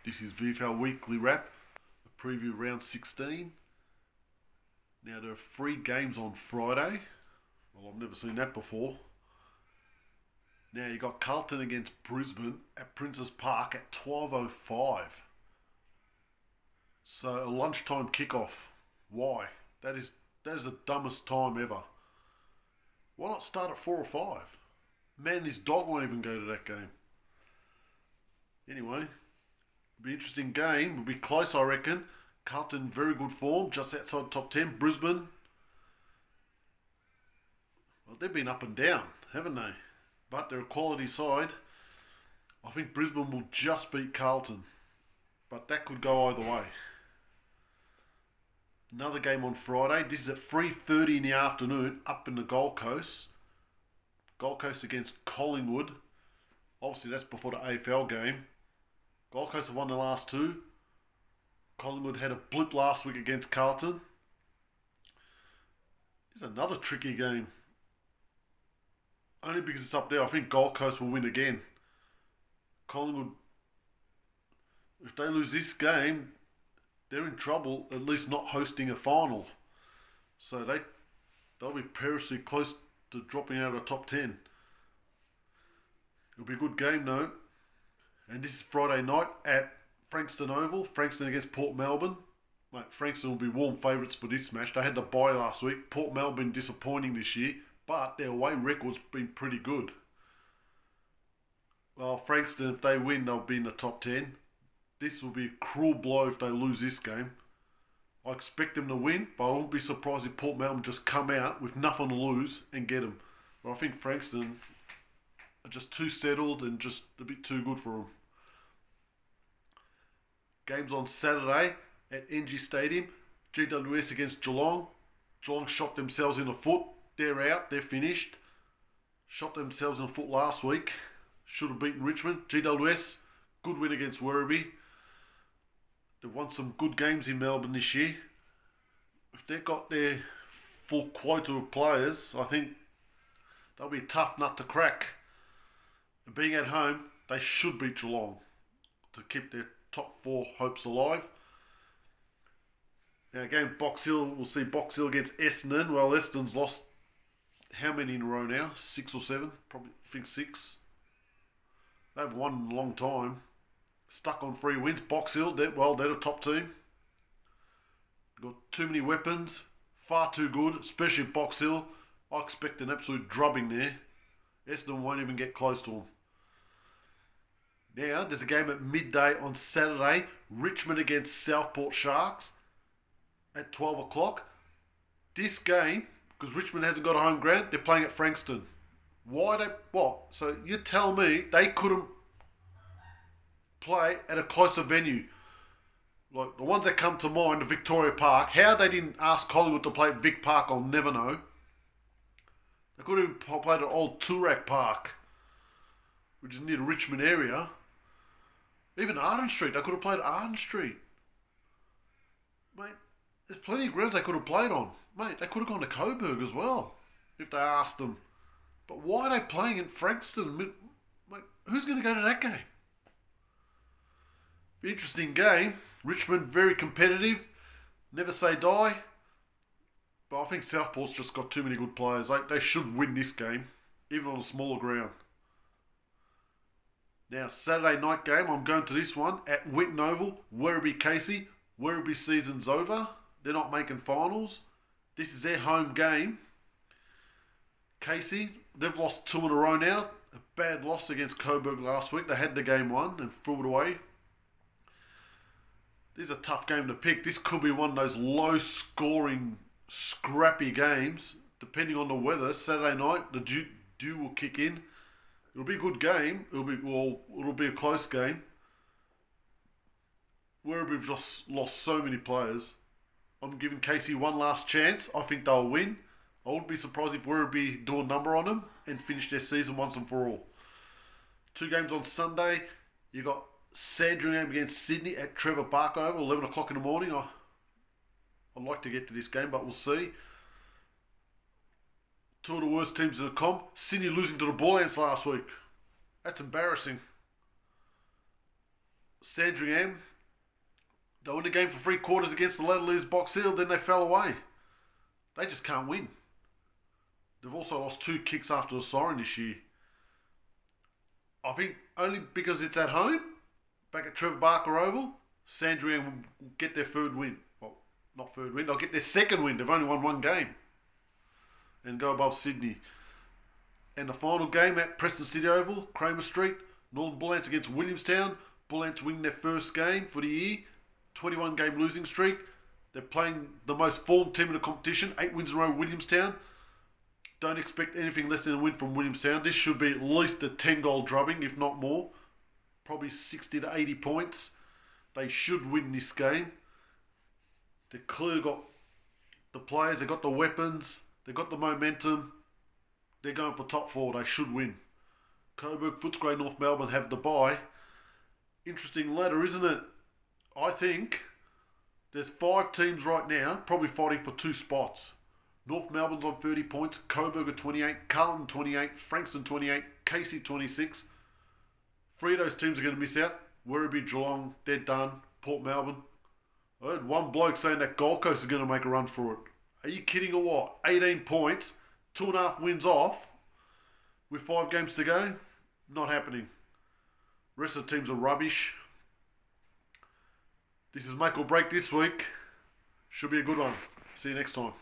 This is VFL Weekly Wrap, Preview Round 16. Now there are 3 games on Friday. Well, I've never seen that before. Now you got Carlton against Brisbane at Princes Park at 12:05. So a lunchtime kickoff. Why? That is the dumbest time ever. Why not start at 4 or 5? Man and his dog won't even go to that game. Anyway, it'll be an interesting game. It'll be close, I reckon. Carlton, very good form, just outside top 10. Brisbane, well, they've been up and down, haven't they? But they're a quality side. I think Brisbane will just beat Carlton. But that could go either way. Another game on Friday. This is at 3:30 in the afternoon up in the Gold Coast. Gold Coast against Collingwood. Obviously, that's before the AFL game. Gold Coast have won the last 2. Collingwood had a blip last week against Carlton. This is another tricky game. Only because it's up there. I think Gold Coast will win again. Collingwood, if they lose this game, they're in trouble, at least not hosting a final. So they'll be perilously close to dropping out of the top 10. It'll be a good game though. And this is Friday night at Frankston Oval. Frankston against Port Melbourne. Mate, Frankston will be warm favourites for this match. They had the bye last week. Port Melbourne disappointing this year, but their away record's been pretty good. Well, Frankston, if they win, they'll be in the top 10. This will be a cruel blow if they lose this game. I expect them to win, but I won't be surprised if Port Melbourne just come out with nothing to lose and get them. But I think Frankston are just too settled and just a bit too good for them. Games on Saturday at NG Stadium. GWS against Geelong. Geelong shot themselves in the foot. They're out. They're finished. Shot themselves in the foot last week. Should have beaten Richmond. GWS, good win against Werribee. They've won some good games in Melbourne this year. If they've got their full quota of players, I think they'll be a tough nut to crack. And being at home, they should beat Geelong to keep their top 4 hopes alive. Now again, Box Hill, we'll see Box Hill against Essendon. Well, Essendon's lost how many in a row now? 6 or 7? Probably, I think 6. They've won in a long time. Stuck on 3 wins. Box Hill, they're a top team. Got too many weapons. Far too good, especially Box Hill. I expect an absolute drubbing there. Essendon won't even get close to them. Now, there's a game at midday on Saturday. Richmond against Southport Sharks at 12 o'clock. This game, because Richmond hasn't got a home ground, they're playing at Frankston. What? So you tell me they couldn't play at a closer venue. Like the ones that come to mind, the Victoria Park. How they didn't ask Collingwood to play at Vic Park, I'll never know. They could have played at Old Toorak Park, which is near the Richmond area. Even Arden Street, they could have played at Arden Street. Mate, there's plenty of grounds they could have played on. Mate, they could have gone to Coburg as well, if they asked them. But why are they playing in Frankston? Mate, who's going to go to that game? Be an interesting game. Richmond, very competitive. Never say die. But I think Southport's just got too many good players. They should win this game, even on a smaller ground. Now, Saturday night game, I'm going to this one at Whitten Oval, Werribee Casey. Werribee season's over. They're not making finals. This is their home game. Casey, they've lost 2 in a row now. A bad loss against Coburg last week. They had the game won and threw it away. This is a tough game to pick. This could be one of those low-scoring, scrappy games. Depending on the weather, Saturday night, the dew will kick in. It'll be a good game. It'll be a close game. Werribee have just lost so many players. I'm giving Casey one last chance. I think they'll win. I wouldn't be surprised if Werribee do a number on them and finish their season once and for all. 2 games on Sunday. You got Sandringham against Sydney at Trevor Park Oval, 11 o'clock in the morning. I'd like to get to this game, but we'll see. 2 of the worst teams in the comp. Sydney losing to the Bull Ants last week. That's embarrassing. Sandringham, they won the game for 3/4 against the Ladleigh's Box Hill, then they fell away. They just can't win. They've also lost 2 kicks after the siren this year. I think only because it's at home, back at Trevor Barker Oval, Sandringham will get their 3rd win. Well, not 3rd win, they'll get their 2nd win. They've only won 1 game. And go above Sydney. And the final game at Preston City Oval, Kramer Street, Northern Bullants against Williamstown. Bullants winning their 1st game for the year, 21 game losing streak. They're playing the most formed team in the competition, 8 wins in a row, Williamstown. Don't expect anything less than a win from Williamstown. This should be at least a 10-goal drubbing, if not more. Probably 60 to 80 points. They should win this game. They've clearly got the players, they've got the weapons, they've got the momentum. They're going for top 4. They should win. Coburg, Footscray, North Melbourne have the bye. Interesting ladder, isn't it? I think there's 5 teams right now probably fighting for 2 spots. North Melbourne's on 30 points, Coburg at 28, Carlton 28, Frankston 28, Casey 26. 3 of those teams are going to miss out. Werribee, Geelong, they're done. Port Melbourne. I heard one bloke saying that Gold Coast is going to make a run for it. Are you kidding or what? 18 points, 2.5 wins off, with 5 games to go? Not happening. Rest of the teams are rubbish. This is make or break this week. Should be a good one. See you next time.